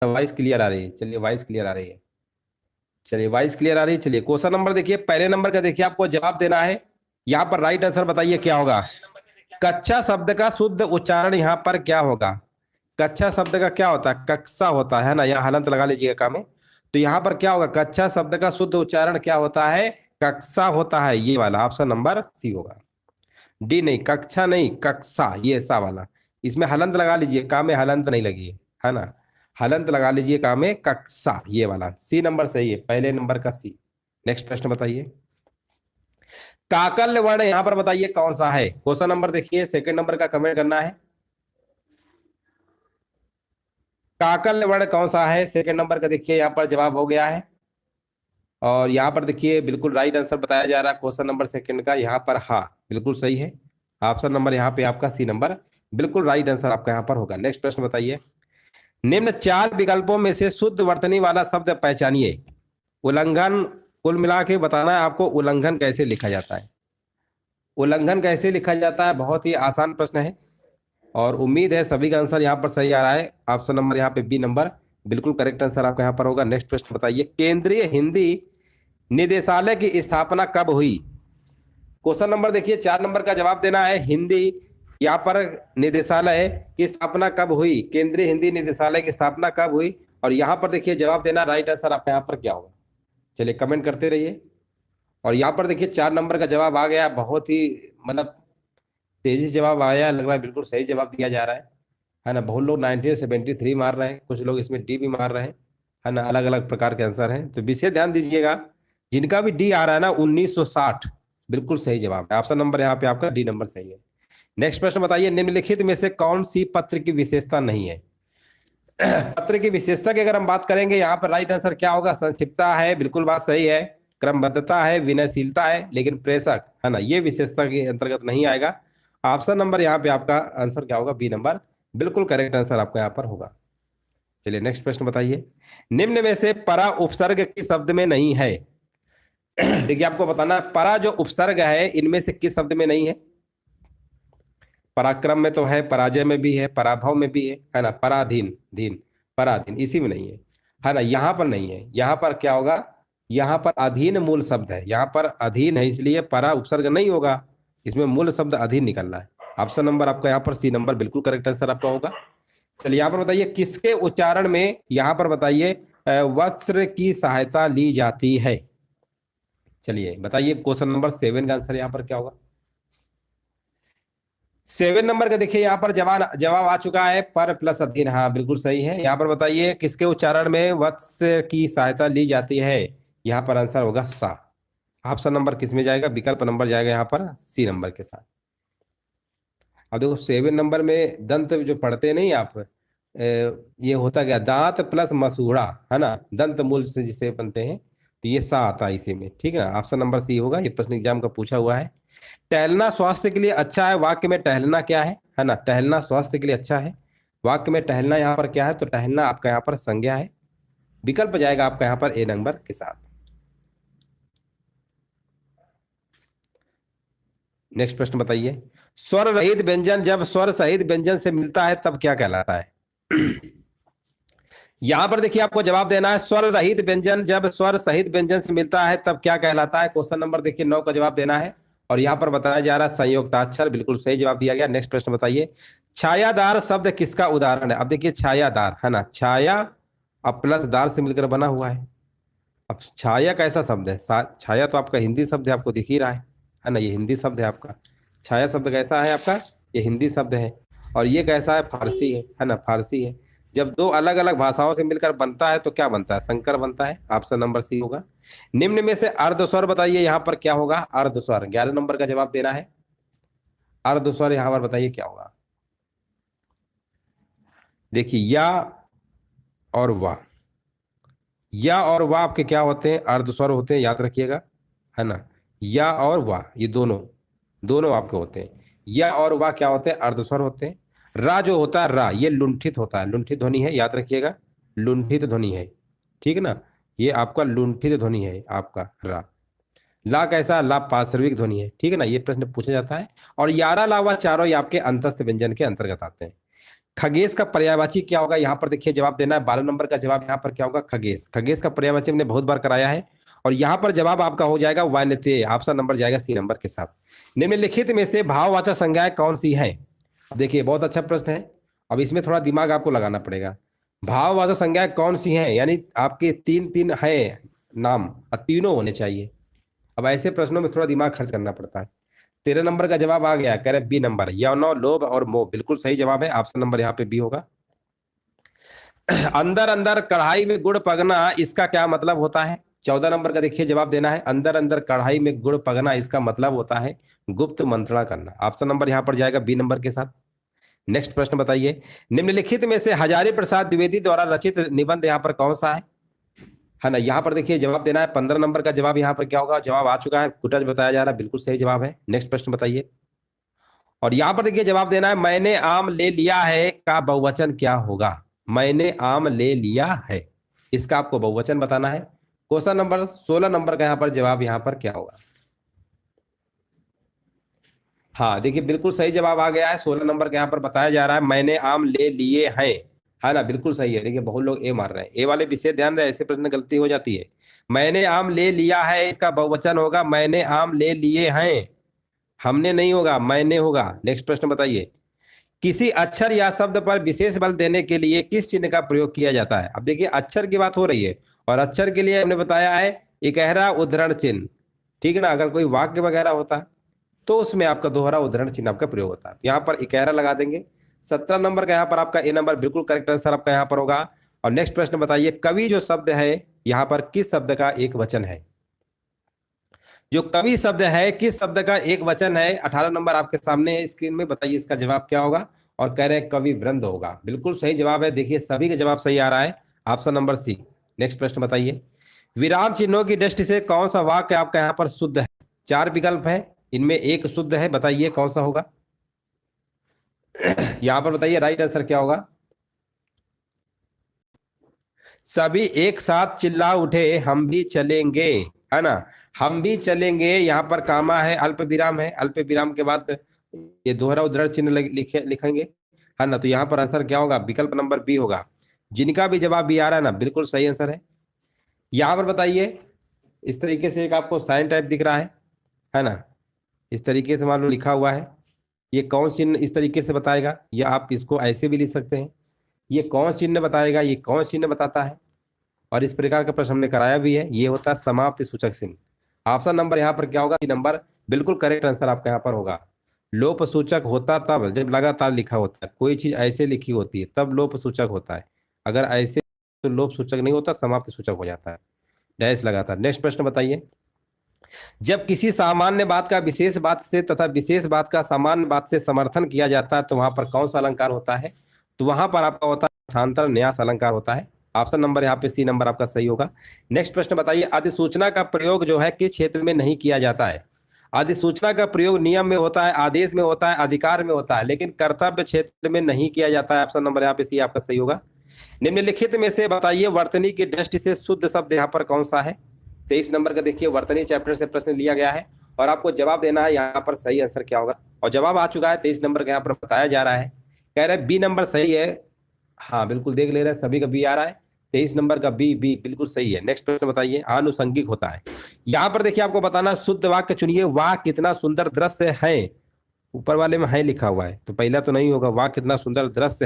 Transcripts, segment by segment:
Voice clear आ रही है, चलिए वॉइस क्लियर आ रही है। चलिए वॉइस क्लियर आ रही है। चलिए क्वेश्चन नंबर देखिए, पहले नंबर का देखिए, आपको जवाब देना है। यहाँ पर राइट आंसर बताइए क्या होगा। कच्चा शब्द का शुद्ध उच्चारण यहाँ पर क्या होगा। कच्चा शब्द का क्या होता है, कक्षा होता है ना, यहाँ हलंत लगा लीजिएगा काम में। तो यहाँ पर क्या होगा, कच्चा शब्द का शुद्ध उच्चारण क्या होता है, कक्षा होता है। ये वाला ऑप्शन नंबर सी होगा। डी नहीं, कक्षा नहीं, कक्षा, ये सा वाला। इसमें हलंत लगा लीजिए, काम में हलंत नहीं लगी है ना। हलंत लगा लीजिए काम में, कक्षा, ये वाला सी नंबर सही है, पहले नंबर का सी। नेक्स्ट प्रश्न बताइए। काकल्य वर्ण यहां पर बताइए कौन सा है। क्वेश्चन नंबर देखिए, सेकंड नंबर का कमेंट करना है। काकल्य वर्ण कौन सा है, सेकंड नंबर का देखिए, यहां पर जवाब हो गया है। और यहाँ पर देखिए बिल्कुल राइट आंसर बताया जा रहा है क्वेश्चन नंबर सेकंड का, यहाँ पर हाँ बिल्कुल सही है। ऑप्शन नंबर यहाँ पे आपका सी नंबर बिल्कुल राइट आंसर आपका यहाँ पर होगा। नेक्स्ट प्रश्न बताइए। निम्न चार विकल्पों में से शुद्ध वर्तनी वाला शब्द पहचानिए। उल्लंघन, कुल मिला के बताना है आपको उल्लंघन कैसे लिखा जाता है। उल्लंघन कैसे लिखा जाता है, बहुत ही आसान प्रश्न है। और उम्मीद है सभी का आंसर यहाँ पर सही आ रहा है। ऑप्शन नंबर यहाँ पे बी नंबर बिल्कुल करेक्ट आंसर आपका यहाँ पर होगा। नेक्स्ट प्रश्न बताइए। केंद्रीय हिंदी निदेशालय की स्थापना कब हुई। क्वेश्चन नंबर देखिए, 4 नंबर का जवाब देना है। हिंदी यहाँ पर निदेशालय की स्थापना कब हुई, केंद्रीय हिंदी निदेशालय की स्थापना कब हुई। और यहाँ पर देखिए जवाब देना, राइट आंसर आपका यहाँ पर क्या होगा। चलिए कमेंट करते रहिए। और यहाँ पर देखिए 4 नंबर का जवाब आ गया, बहुत ही मतलब तेजी से जवाब आया, लग रहा है बिल्कुल सही जवाब दिया जा रहा है ना। बहुत लोग 1973 मार रहे हैं, कुछ लोग इसमें डी भी मार रहे हैं, है ना। अलग अलग प्रकार के आंसर हैं, तो विशेष ध्यान दीजिएगा। जिनका भी डी आ रहा है ना, 1960 बिल्कुल सही जवाब है। ऑप्शन नंबर यहाँ पे आपका डी नंबर सही है। नेक्स्ट प्रश्न बताइए। निम्नलिखित में से कौन सी पत्र की विशेषता नहीं है। पत्र की विशेषता की अगर हम बात करेंगे, यहाँ पर राइट आंसर क्या होगा, संक्षिप्तता है, बिल्कुल बात सही है। क्रमबद्धता है, विनयशीलता है, लेकिन प्रेषक है ना, ये विशेषता के अंतर्गत नहीं आएगा। ऑप्शन नंबर यहाँ पे आपका आंसर क्या होगा, बी नंबर बिल्कुल करेक्ट आंसर आपका यहाँ पर होगा। चलिए नेक्स्ट प्रश्न बताइए। निम्न में से परा उपसर्ग किस शब्द में नहीं है। देखिए आपको बताना है, परा जो उपसर्ग है इनमें से किस शब्द में नहीं है। पराक्रम में तो है, पराजय में भी है, पराभव में भी है ना। पराधीन, धीन, पराधीन, इसी में नहीं है ना। यहाँ पर नहीं है, यहाँ पर क्या होगा, यहाँ पर अधीन मूल शब्द है, यहाँ पर अधीन है, इसलिए परा उपसर्ग नहीं होगा। इसमें मूल शब्द अधीन निकलना है। ऑप्शन नंबर आपका यहाँ पर सी नंबर बिल्कुल करेक्ट आंसर आपका होगा। चलिए यहाँ पर बताइए, किसके उच्चारण में यहाँ पर बताइए वस्त्र की सहायता ली जाती है। चलिए बताइए, क्वेश्चन नंबर 7 का आंसर यहाँ पर क्या होगा। 7 नंबर का देखिए यहाँ पर जवाब जवाब आ चुका है, पर प्लस अधीन, हाँ बिल्कुल सही है। यहाँ पर बताइए, किसके उच्चारण में वत्स की सहायता ली जाती है। यहाँ पर आंसर होगा सा। ऑप्शन नंबर किस में जाएगा, विकल्प नंबर जाएगा यहाँ पर सी नंबर के साथ। अब देखो 7 नंबर में दंत जो पढ़ते नहीं आप, ये होता क्या, दांत प्लस मसूड़ा, है ना, दंत मूल से जिसे बनते हैं, तो ये सा आता है इसी में, ठीक है ना। ऑप्शन नंबर सी होगा, ये प्रश्न एग्जाम का पूछा हुआ है। टहलना स्वास्थ्य के लिए अच्छा है, वाक्य में टहलना क्या है ना, टहलना स्वास्थ्य के लिए अच्छा है। वाक्य में टहलना यहाँ पर क्या है, तो टहलना आपका यहाँ पर संज्ञा है। विकल्प जाएगा आपका यहाँ पर ए नंबर के साथ। नेक्स्ट प्रश्न बताइए। स्वर रहित व्यंजन जब स्वर सहित व्यंजन से मिलता है तब क्या कहलाता है। यहां पर देखिए आपको जवाब देना है, स्वर रहित व्यंजन जब स्वर सहित व्यंजन से मिलता है तब क्या कहलाता है। क्वेश्चन नंबर देखिए 9 का जवाब देना है। और यहां पर बताया जा रहा है संयोक्ताक्षर, बिल्कुल सही जवाब दिया गया। नेक्स्ट प्रश्न बताइए। छायादार शब्द किसका उदाहरण है। अब देखिए छायादार, है ना, छाया अब प्लस दार से मिलकर बना हुआ है। अब छाया कैसा शब्द है, छाया तो आपका हिंदी शब्द है, आपको दिख ही रहा है ना, ये हिंदी शब्द है आपका। छाया शब्द कैसा है आपका, ये हिंदी शब्द है। और ये कैसा है, फारसी है ना, फारसी है। जब दो अलग अलग भाषाओं से मिलकर बनता है तो क्या बनता है, संकर बनता है। ऑप्शन नंबर सी होगा। निम्न में से अर्धस्वर बताइए, यहाँ पर क्या होगा, अर्धस्वर। 11 नंबर का जवाब देना है। अर्धस्वर यहाँ पर बताइए क्या होगा। देखिए या और वाह, या और वाह आपके क्या होते हैं, अर्धस्वर होते हैं, याद रखिएगा, है ना। या और वाह ये दोनों दोनों आपके होते हैं। या और वाह क्या होते हैं, अर्धस्वर होते हैं। रा जो होता है, रा ये लुंठित होता है, लुंठित ध्वनि है, याद रखिएगा, लुंठित ध्वनि है, ठीक है ना। ये आपका लुंठित ध्वनि है आपका रा। ला कैसा, ला पार्श्विक ध्वनि है, ठीक है ना, ये प्रश्न पूछा जाता है। और यारा लावा चारों ये आपके अंतस्थ व्यंजन के अंतर्गत आते हैं। खगेश का पर्यायवाची क्या होगा, यहाँ पर देखिए जवाब देना है। 12 नंबर का जवाब यहाँ पर क्या होगा, खगेश। खगेश का पर्यायवाची हमने बहुत बार कराया है। और यहाँ पर जवाब आपका हो जाएगा वायनते, ऑप्शन नंबर जाएगा सी नंबर के साथ। निम्नलिखित में से भाववाचक संज्ञाएं कौन सी हैं? देखिए बहुत अच्छा प्रश्न है। अब इसमें थोड़ा दिमाग आपको लगाना पड़ेगा। भाववाचक संज्ञाएं कौन सी हैं, यानी आपके तीन तीन है नाम और तीनों होने चाहिए। अब ऐसे प्रश्नों में थोड़ा दिमाग खर्च करना पड़ता है। 13 नंबर का जवाब आ गया, कह रहे बी नंबर, यौन, लोभ और मोह। बिल्कुल सही जवाब है, ऑप्शन नंबर यहाँ पे बी होगा। अंदर अंदर कढ़ाई में गुड़ पगना, इसका क्या मतलब होता है? 14 नंबर का देखिए जवाब देना है। अंदर अंदर कढ़ाई में गुड़ पगना, इसका मतलब होता है गुप्त मंत्रणा करना। ऑप्शन नंबर यहाँ पर जाएगा बी नंबर के साथ। नेक्स्ट प्रश्न बताइए, निम्नलिखित में से हजारी प्रसाद द्विवेदी द्वारा रचित निबंध यहाँ पर कौन सा है ना? यहाँ पर देखिए जवाब देना है। 15 नंबर का जवाब यहाँ पर क्या होगा, जवाब आ चुका है, कुटज बताया जा रहा है, बिल्कुल सही जवाब है। नेक्स्ट प्रश्न बताइए। और यहाँ पर देखिए जवाब देना है, मैंने आम ले लिया है का बहुवचन क्या होगा? मैंने आम ले लिया है, इसका आपको बहुवचन बताना है। क्वेश्चन नंबर 16 नंबर का यहाँ पर जवाब यहाँ पर क्या होगा? हाँ देखिए बिल्कुल सही जवाब आ गया है। 16 नंबर का यहाँ पर बताया जा रहा है, मैंने आम ले लिए हैं, है ना? बिल्कुल सही है। देखिए बहुत लोग ए मार रहे हैं, ए वाले विषय ध्यान रहे, ऐसे प्रश्न गलती हो जाती है। मैंने आम ले लिया है, इसका बहुवचन होगा मैंने आम ले लिए हैं, हमने नहीं होगा, मैंने होगा। नेक्स्ट प्रश्न बताइए, किसी अक्षर या शब्द पर विशेष बल देने के लिए किस चिन्ह का प्रयोग किया जाता है? अब देखिए अक्षर की बात हो रही है, और अक्षर के लिए हमने बताया है इकहरा उद्धरण चिन्ह, ठीक है ना? अगर कोई वाक्य वगैरह होता तो उसमें आपका दोहरा उद्धरण चिन्ह आपका प्रयोग होता है। यहाँ पर इकहरा लगा देंगे। 17 नंबर का यहाँ पर आपका ए नंबर बिल्कुल करेक्ट आंसर आपका यहाँ पर होगा। और नेक्स्ट प्रश्न बताइए, कवि जो शब्द है यहाँ पर किस शब्द का एक वचन है? जो कवि शब्द है किस शब्द का एक वचन है? 18 नंबर आपके सामने है स्क्रीन में, बताइए इसका जवाब क्या होगा? और कह रहे हैं कवि वृंद होगा, बिल्कुल सही जवाब है। देखिए सभी का जवाब सही आ रहा है, ऑप्शन नंबर सी। नेक्स्ट प्रश्न बताइए, विराम चिन्हों की दृष्टि से कौन सा वाक्य आपका यहाँ पर शुद्ध है? 4 विकल्प है, इनमें एक शुद्ध है, बताइए कौन सा होगा? यहां पर बताइए राइट आंसर क्या होगा? सभी एक साथ चिल्ला उठे, हम भी चलेंगे, है ना? हम भी चलेंगे, यहाँ पर कामा है, अल्प विराम है, अल्प विराम के बाद ये दोहरा उद्धरण चिन्ह लिखेंगे, है ना? तो यहाँ पर आंसर क्या होगा? विकल्प नंबर बी होगा। जिनका भी जवाब बी आ रहा है ना, बिल्कुल सही आंसर है। यहाँ पर बताइए, इस तरीके से एक आपको साइन टाइप दिख रहा है ना? इस तरीके से मान लो लिखा हुआ है, ये कौन चिन्ह इस तरीके से बताएगा, या आप इसको ऐसे भी लिख सकते हैं, ये कौन चिन्ह बताएगा, ये कौन चिन्ह बताता है? और इस प्रकार का प्रश्न हमने कराया भी है, ये होता है समाप्ति सूचक चिन्ह। ऑप्शन नंबर यहाँ पर क्या होगा? नंबर बिल्कुल करेक्ट आंसर आपका यहाँ पर होगा। लोप सूचक होता तब जब लगातार लिखा होता है, कोई चीज ऐसे लिखी होती है तब लोप सूचक होता है, अगर ऐसे तो लोप सूचक नहीं होता, समाप्ति सूचक हो जाता है, डैश लगातार। नेक्स्ट प्रश्न बताइए, जब किसी सामान्य बात का विशेष बात से तथा विशेष बात का सामान्य बात से समर्थन किया जाता है तो वहां पर कौन सा अलंकार होता है? तो वहां पर आपका होता है अर्थांतर न्यास अलंकार होता है। ऑप्शन नंबर यहाँ पे सी नंबर आपका सही होगा। नेक्स्ट प्रश्न बताइए, अधिसूचना का प्रयोग जो है किस क्षेत्र में नहीं किया जाता है? अधिसूचना का प्रयोग नियम में होता है, आदेश में होता है, अधिकार में होता है, लेकिन कर्तव्य क्षेत्र में नहीं किया जाता है। ऑप्शन नंबर यहाँ पे सी आपका सही होगा। निम्नलिखित में से बताइए वर्तनी की दृष्टि से शुद्ध शब्द यहाँ पर कौन सा है? 23 नंबर का देखिए वर्तनी चैप्टर से प्रश्न लिया गया है, और आपको जवाब देना है यहाँ पर सही आंसर क्या होगा। और जवाब आ चुका है 23 नंबर का यहाँ पर बताया जा रहा है, कह रहे बी नंबर सही है। हाँ बिल्कुल देख ले रहे हैं, सभी का बी आ रहा है, 23 नंबर का बी बी बिल्कुल सही है। नेक्स्ट प्रश्न बताइए, आनुषंगिक होता है। यहाँ पर देखिए आपको बताना, शुद्ध वाक्य चुनिए, वाह कितना सुंदर दृश्य है, ऊपर वाले में है लिखा हुआ है, तो पहला तो नहीं होगा। वाह कितना सुंदर दृश्य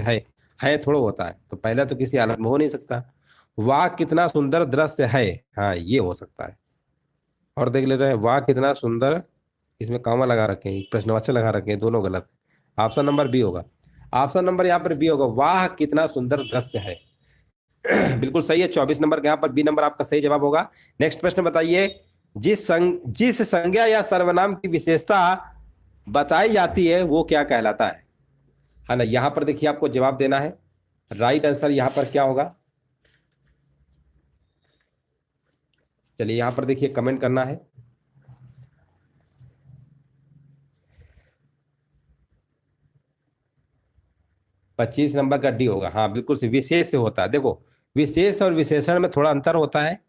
है थोड़ा होता है, तो पहला तो किसी हालत में हो नहीं सकता। वाह कितना सुंदर दृश्य है, हाँ ये हो सकता है। और देख ले रहे हैं, वाह कितना सुंदर, इसमें कॉमा लगा रखे हैं, प्रश्नवाचक लगा रखे हैं, दोनों गलत। ऑप्शन नंबर बी होगा, ऑप्शन नंबर यहाँ पर बी होगा, वाह कितना सुंदर दृश्य है। बिल्कुल सही है। 24 नंबर का यहाँ पर बी नंबर आपका सही जवाब होगा। नेक्स्ट प्रश्न बताइए, जिस संज्ञा या सर्वनाम की विशेषता बताई जाती है वो क्या कहलाता है ना? यहाँ पर देखिए आपको जवाब देना है, राइट आंसर यहाँ पर क्या होगा? चलिए यहां पर देखिए कमेंट करना है। पच्चीस नंबर का डी होगा, हाँ बिल्कुल से विशेष से होता है। देखो विशेष और विशेषण में थोड़ा अंतर होता है।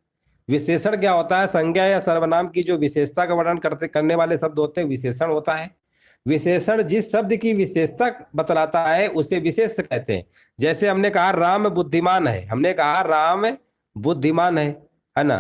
विशेषण क्या होता है? संज्ञा या सर्वनाम की जो विशेषता का वर्णन करने वाले शब्द होते हैं विशेषण होता है। विशेषण जिस शब्द की विशेषता बतलाता है उसे विशेष कहते हैं। जैसे हमने कहा राम बुद्धिमान है, हमने कहा राम बुद्धिमान है ना,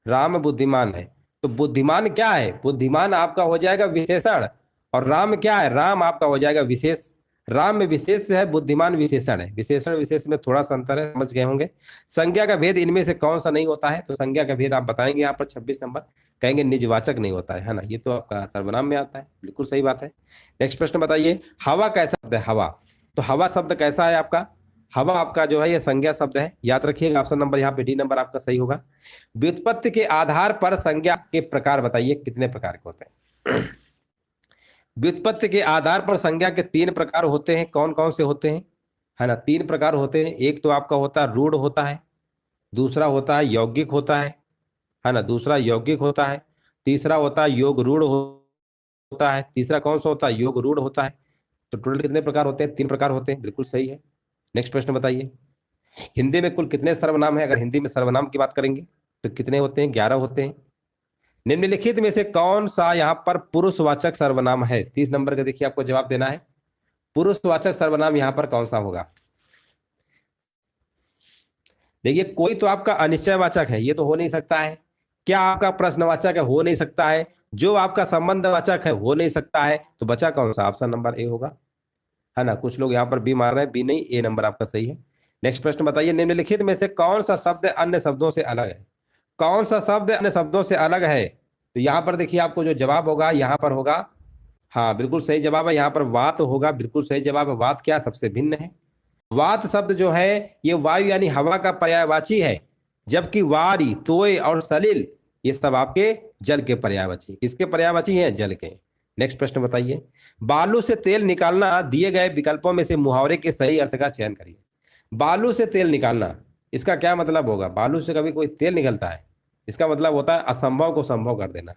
राम बुद्धिमान है। तो बुद्धिमान क्या है, बुद्धिमान आपका हो जाएगा विशेषण, और राम क्या है, राम आपका हो जाएगा विशेष। राम में विशेष है, बुद्धिमान विशेषण है। विशेषण विशेष में थोड़ा सा अंतर है, समझ गए होंगे। संज्ञा का भेद इनमें से कौन सा नहीं होता है, तो संज्ञा का भेद आप बताएंगे यहाँ पर 26 नंबर, कहेंगे निजवाचक नहीं होता है ना, ये तो आपका सर्वनाम में आता है, बिल्कुल सही बात है। नेक्स्ट प्रश्न बताइए, हवा कैसा शब्द है, हवा। तो हवा शब्द कैसा है आपका, हवा आपका जो है ये संज्ञा शब्द है, याद रखिएगा। ऑप्शन नंबर यहाँ पे डी नंबर आपका सही होगा। व्युत्पत्ति के आधार पर संज्ञा के प्रकार बताइए, कितने प्रकार के होते हैं। व्युत्पत्ति के आधार पर संज्ञा के 3 प्रकार होते हैं, कौन कौन से होते हैं, है ना, 3 प्रकार होते हैं। एक तो आपका होता है रूढ़ होता है, दूसरा होता है यौगिक होता है ना, दूसरा यौगिक होता है, तीसरा होता है योग रूढ़ होता है। तीसरा कौन सा होता है, योग रूढ़ होता है। तो टोटल कितने प्रकार होते हैं, 3 प्रकार होते हैं, बिल्कुल सही है। नेक्स्ट प्रश्न बताइए, हिंदी में कुल कितने सर्वनाम है, अगर हिंदी में सर्वनाम की बात करेंगे तो कितने होते हैं, 11 होते हैं। निम्नलिखित में से कौन सा यहाँ पर पुरुषवाचक सर्वनाम है, 30 नंबर का देखिए आपको जवाब देना है। पुरुषवाचक सर्वनाम यहाँ पर कौन सा होगा। देखिए कोई तो आपका अनिश्चयवाचक है, ये तो हो नहीं सकता है। क्या आपका प्रश्नवाचक है, हो नहीं सकता है। जो आपका संबंधवाचक है, हो नहीं सकता है। तो बचा कौन सा, ऑप्शन नंबर ए होगा, है ना। कुछ लोग यहाँ पर बी मार रहे हैं, बी नहीं, ए नंबर आपका सही है। नेक्स्ट प्रश्न बताइए, निम्नलिखित में से कौन सा शब्द अन्य शब्दों से अलग है, कौन सा शब्द अन्य शब्दों से अलग है। तो यहाँ पर देखिए आपको जो जवाब होगा यहाँ पर होगा, हाँ बिल्कुल सही जवाब है, यहाँ पर वात होगा, बिल्कुल सही जवाब है। वात क्या सबसे भिन्न है। वात शब्द जो है ये वायु यानी हवा का पर्यायवाची है, जबकि वारी, तोय और सलिल ये सब आपके जल के पर्यायवाची, किसके पर्यायवाची हैं, जल के। नेक्स्ट प्रश्न बताइए, बालू से तेल निकालना, दिए गए विकल्पों में से मुहावरे के सही अर्थ का चयन करिए। बालू से तेल निकालना, इसका क्या मतलब होगा। बालू से कभी कोई तेल निकलता है, इसका मतलब होता है असंभव को संभव कर देना,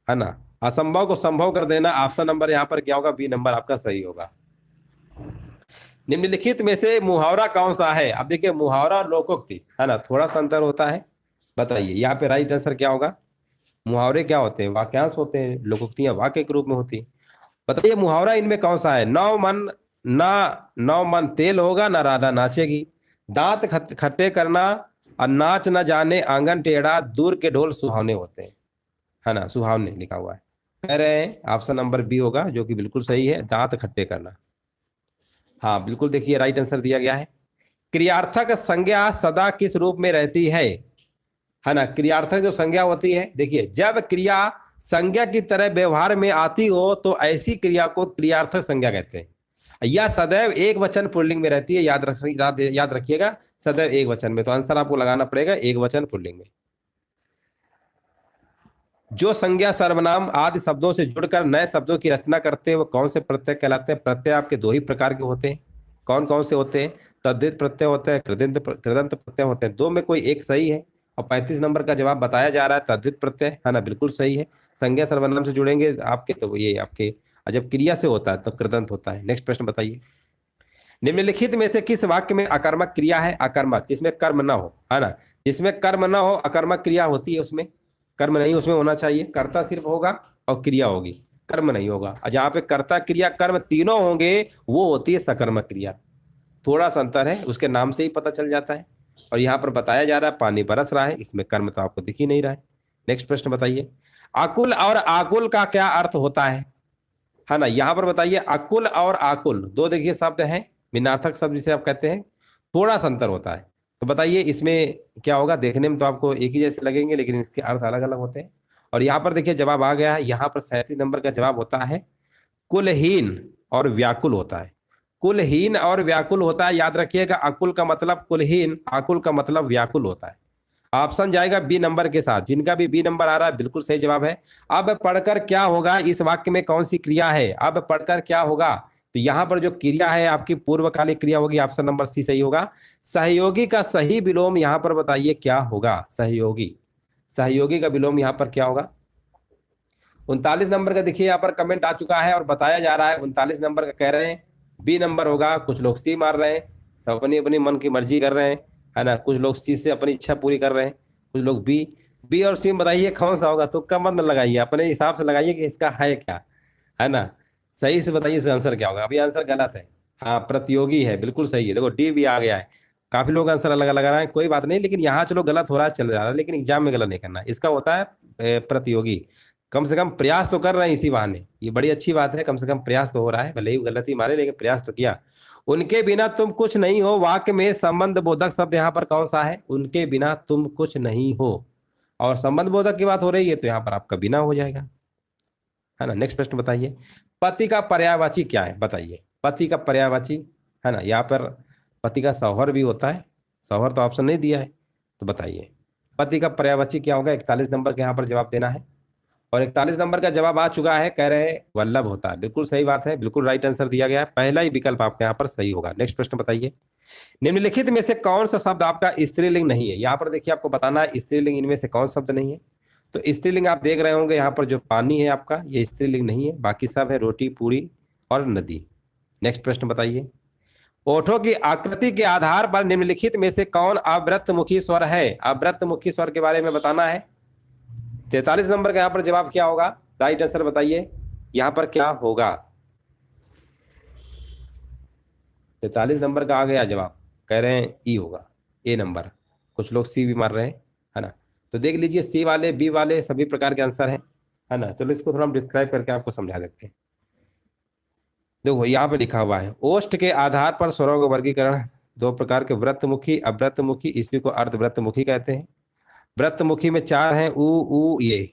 है ना, असंभव को संभव कर देना। ऑप्शन नंबर यहाँ पर क्या होगा, बी नंबर आपका सही होगा। निम्नलिखित में से मुहावरा कौन सा है। अब देखिए मुहावरा और लोकोक्ति, है ना, थोड़ा सा अंतर होता है, बताइए यहाँ पे राइट आंसर क्या होगा। मुहावरे क्या होते हैं, वाक्यांश होते हैं, लोकोक्तियां वाक्य के रूप में होती। बताइए मुहावरा इनमें कौन सा है। नौ मन तेल होगा, ना राधा नाचेगी, दांत खट्टे करना और नाच न जाने आंगन टेढ़ा, दूर के ढोल सुहावने होते हैं, है ना, सुहावने लिखा हुआ है। कह रहे हैं ऑप्शन नंबर बी होगा, जो कि बिल्कुल सही है, दांत खट्टे करना। हाँ बिल्कुल, देखिए राइट आंसर दिया गया है। क्रियार्थक संज्ञा सदा किस रूप में रहती है ना। क्रियार्थक जो संज्ञा होती है, देखिए जब क्रिया संज्ञा की तरह व्यवहार में आती हो तो ऐसी क्रिया को क्रियार्थक संज्ञा कहते हैं। यह सदैव एक वचन पुल्लिंग में रहती है, याद रखिएगा, सदैव एक वचन में। तो आंसर आपको लगाना पड़ेगा एक वचन पुल्लिंग में। जो संज्ञा सर्वनाम आदि शब्दों से जुड़कर नए शब्दों की रचना करते हैं वो कौन से प्रत्यय कहलाते हैं। प्रत्यय आपके 2 ही प्रकार के होते हैं, कौन कौन से होते हैं, तद्धित प्रत्यय होते हैं, कृदंत प्रत्यय होते हैं। 2 में कोई एक सही है, और 35 नंबर का जवाब बताया जा रहा है तद्धित प्रत्यय, है ना, बिल्कुल सही है। संज्ञा सर्वनाम से जुड़ेंगे आपके तो ये आपके, जब क्रिया से होता है तो कृदंत होता है। नेक्स्ट प्रश्न बताइए, निम्नलिखित में से किस वाक्य में अकर्मक क्रिया है। अकर्मक जिसमें कर्म ना हो, है ना, जिसमें कर्म ना हो अकर्मक क्रिया होती है, उसमें कर्म नहीं उसमें होना चाहिए, कर्ता सिर्फ होगा और क्रिया होगी, कर्म नहीं होगा। और जहां पे कर्ता क्रिया कर्म तीनों होंगे वो होती है सकर्मक क्रिया। थोड़ा सा अंतर है, उसके नाम से ही पता चल जाता है। और यहाँ पर बताया जा रहा है पानी बरस रहा है, इसमें कर्म तो आपको दिख ही नहीं रहा है। नेक्स्ट प्रश्न बताइए, अकुल और आकुल का क्या अर्थ होता है ना। यहाँ पर बताइए अकुल और आकुल 2 देखिए शब्द हैं, विनार्थक शब्द जिसे आप कहते हैं, थोड़ा सा अंतर होता है। तो बताइए इसमें क्या होगा। देखने में तो आपको एक ही जैसे लगेंगे, लेकिन इसके अर्थ अलग अलग होते हैं। और यहाँ पर देखिए जवाब आ गया है, यहाँ पर 37 नंबर का जवाब होता है कुलहीन और व्याकुल होता है। कुलहीन और व्याकुल होता है, याद रखिएगा। अकुल का मतलब कुलहीन, आकुल का मतलब व्याकुल होता है। ऑप्शन जाएगा बी नंबर के साथ, जिनका भी बी नंबर आ रहा है बिल्कुल सही जवाब है। अब पढ़कर क्या होगा, इस वाक्य में कौन सी क्रिया है। अब पढ़कर क्या होगा, तो यहाँ पर जो क्रिया है आपकी पूर्वकालिक क्रिया होगी, ऑप्शन नंबर सी सही होगा। सहयोगी का सही विलोम यहाँ पर बताइए क्या होगा। सहयोगी, सहयोगी का विलोम यहाँ पर क्या होगा। 39 नंबर का देखिए यहाँ पर कमेंट आ चुका है और बताया जा रहा है 39 नंबर का कह रहे हैं बी नंबर होगा। कुछ लोग सी मार रहे हैं, सब अपनी अपनी मन की मर्जी कर रहे हैं, है ना। कुछ लोग सी से अपनी इच्छा पूरी कर रहे हैं, कुछ लोग बी और सी। बताइए कौन सा होगा, तुक्का मत लगाइए, अपने हिसाब से लगाइए कि इसका है क्या, है ना। सही से बताइए इसका आंसर क्या होगा। अभी आंसर गलत है। हाँ, प्रतियोगी है, बिल्कुल सही है। देखो डी भी आ गया है। काफी लोग आंसर अलग अलग आ रहे हैं, कोई बात नहीं, लेकिन यहाँ चलो गलत हो रहा है, चल रहा है, लेकिन एग्जाम में गलत नहीं करना। इसका होता है प्रतियोगी। कम से कम प्रयास तो कर रहे हैं इसी बहाने, ये बड़ी अच्छी बात है। कम से कम प्रयास तो हो रहा है, भले ही गलती मारे लेकिन प्रयास तो किया। उनके बिना तुम कुछ नहीं हो, वाक्य में संबंध बोधक शब्द यहाँ पर कौन सा है? उनके बिना तुम कुछ नहीं हो। और संबंध बोधक की बात हो रही है तो यहाँ पर आपका बिना हो जाएगा, है ना। नेक्स्ट प्रश्न बताइए, पति का पर्यायवाची क्या है? बताइए, पति का पर्यायवाची, है ना। यहाँ पर पति का शौहर भी होता है, शौहर तो ऑप्शन नहीं दिया है, तो बताइए पति का पर्यायवाची क्या होगा। 41 नंबर के यहाँ पर जवाब देना है। और 41 नंबर का जवाब आ चुका है, कह रहे हैं वल्लभ होता है। बिल्कुल सही बात है, बिल्कुल राइट आंसर दिया गया है, पहला ही विकल्प आपके यहाँ पर सही होगा। नेक्स्ट प्रश्न बताइए, निम्नलिखित में से कौन सा शब्द आपका स्त्रीलिंग नहीं है? यहाँ पर देखिए आपको बताना है स्त्रीलिंग इनमें से कौन शब्द नहीं है। तो स्त्रीलिंग आप देख रहे होंगे यहाँ पर जो पानी है आपका, ये स्त्रीलिंग नहीं है, बाकी सब है रोटी, पूरी और नदी। नेक्स्ट प्रश्न बताइए, ओठों की आकृति के आधार पर निम्नलिखित में से कौन अवृत्तमुखी स्वर है? अवृत्तमुखी स्वर के बारे में बताना है। 43 नंबर का यहाँ पर जवाब क्या होगा? राइट आंसर बताइए यहाँ पर क्या होगा। 43 नंबर का आ गया जवाब, कह रहे हैं ई होगा, ए नंबर। कुछ लोग सी भी मार रहे हैं, है ना। तो देख लीजिए सी वाले, बी वाले सभी प्रकार के आंसर हैं, है ना। चलो इसको थोड़ा हम डिस्क्राइब करके आपको समझा देते हैं। देखो यहाँ पे लिखा हुआ है, ओष्ठ के आधार पर स्वरों का वर्गीकरण दो प्रकार के, वृत्तमुखी, अवृत्तमुखी, इसी को अर्धवृत्तमुखी कहते हैं। वृत्तमुखी में चार हैं, उ ये।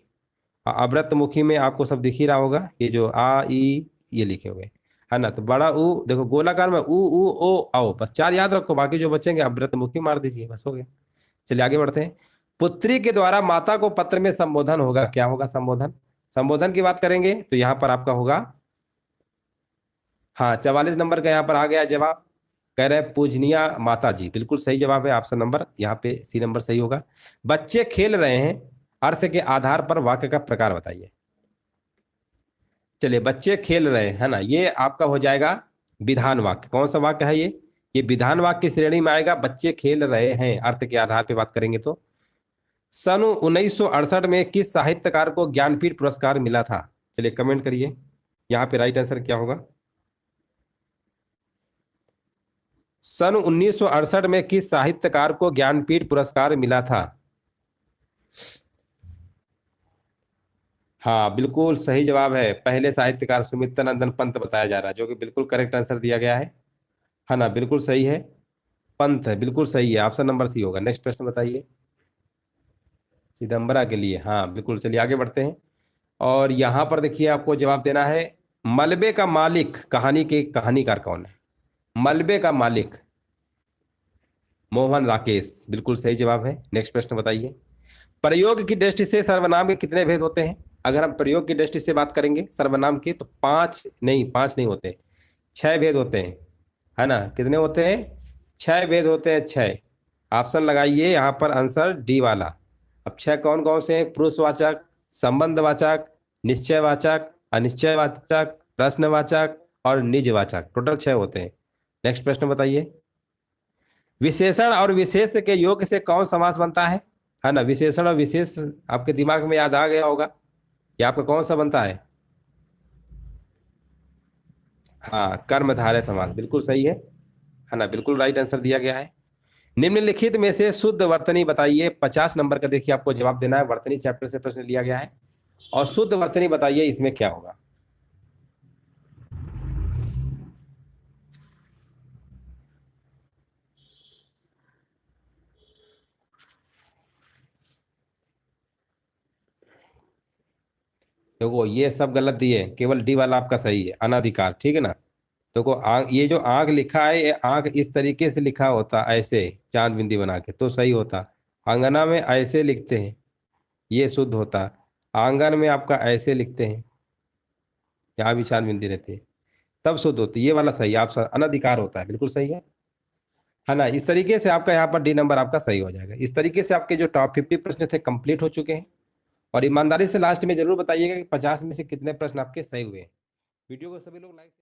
अवृत्तमुखी में आपको सब दिख ही रहा होगा, ये जो आ ई ये लिखे हुए, है ना। तो बड़ा ऊ, देखो गोलाकार में ऊ ओ आओ, बस चार याद रखो, बाकी जो बचेंगे अवृत्तमुखी मार दीजिए, बस हो गया। चलिए आगे बढ़ते हैं। पुत्री के द्वारा माता को पत्र में संबोधन होगा, क्या होगा? संबोधन। संबोधन की बात करेंगे तो यहाँ पर आपका होगा, हाँ 44 नंबर का यहाँ पर आ गया जवाब, कह रहे हैं पूजनिया माता जी। बिल्कुल सही जवाब है, ऑप्शन नंबर यहाँ पे सी नंबर सही होगा। बच्चे खेल रहे हैं, अर्थ के आधार पर वाक्य का प्रकार बताइए। चलिए बच्चे खेल रहे हैं, है ना, ये आपका हो जाएगा विधान वाक्य। कौन सा वाक्य है ये विधान वाक्य की श्रेणी में आएगा। बच्चे खेल रहे हैं अर्थ के आधार पर बात करेंगे तो। सन 1968 में किस साहित्यकार को ज्ञानपीठ पुरस्कार मिला था? चलिए कमेंट करिए यहाँ पे राइट आंसर क्या होगा। सन 1968 में किस साहित्यकार को ज्ञानपीठ पुरस्कार मिला था? हाँ बिल्कुल सही जवाब है, पहले साहित्यकार सुमित्रानंदन पंत बताया जा रहा है, जो कि बिल्कुल करेक्ट आंसर दिया गया है ना। बिल्कुल सही है, पंत है, बिल्कुल सही है, ऑप्शन नंबर सी होगा। नेक्स्ट प्रश्न बताइए, चिदम्बरा के लिए, हाँ बिल्कुल। चलिए आगे बढ़ते हैं, और यहाँ पर देखिए आपको जवाब देना है, मलबे का मालिक कहानी के कहानीकार कौन है? मलबे का मालिक मोहन राकेश, बिल्कुल सही जवाब है। नेक्स्ट प्रश्न बताइए, प्रयोग की दृष्टि से सर्वनाम के कितने भेद होते हैं? अगर हम प्रयोग की दृष्टि से बात करेंगे सर्वनाम की तो पांच नहीं होते, 6 भेद होते हैं, है ना। कितने होते हैं? 6 भेद होते हैं, 6। ऑप्शन लगाइए यहाँ पर, आंसर डी वाला। अब 6 कौन कौन से हैं? पुरुषवाचक, संबंधवाचक, निश्चयवाचक, अनिश्चयवाचक, प्रश्नवाचक और निजवाचक, टोटल 6 होते हैं। नेक्स्ट प्रश्न बताइए, विशेषण और विशेष के योग से कौन समास बनता है ना। विशेषण और विशेष आपके दिमाग में याद आ गया होगा, ये आपका कौन सा बनता है? हाँ कर्मधारय समास, बिल्कुल सही है ना, बिल्कुल राइट आंसर दिया गया है। निम्नलिखित में से शुद्ध वर्तनी बताइए। 50 नंबर का देखिए आपको जवाब देना है, वर्तनी चैप्टर से प्रश्न लिया गया है, और शुद्ध वर्तनी बताइए इसमें क्या होगा। देखो ये सब गलत दिए, केवल डी वाला आपका सही है, अनाधिकार, ठीक है ना। देखो आंख, ये जो आंख लिखा है, ये आंख इस तरीके से लिखा होता, ऐसे चांद बिंदी बना के तो सही होता। आंगना में ऐसे लिखते हैं, ये शुद्ध होता। आंगन में आपका ऐसे लिखते हैं, यहाँ भी चांद बिंदी रहती है, तब शुद्ध होती। ये वाला सही, आप अनधिकार होता है, बिल्कुल सही है ना। इस तरीके से आपका यहाँ पर डी नंबर आपका सही हो जाएगा। इस तरीके से आपके जो टॉप 50 प्रश्न थे कंप्लीट हो चुके हैं। और ईमानदारी से लास्ट में जरूर बताइएगा कि 50 में से कितने प्रश्न आपके सही हुए हैं। वीडियो को सभी लोग लाइक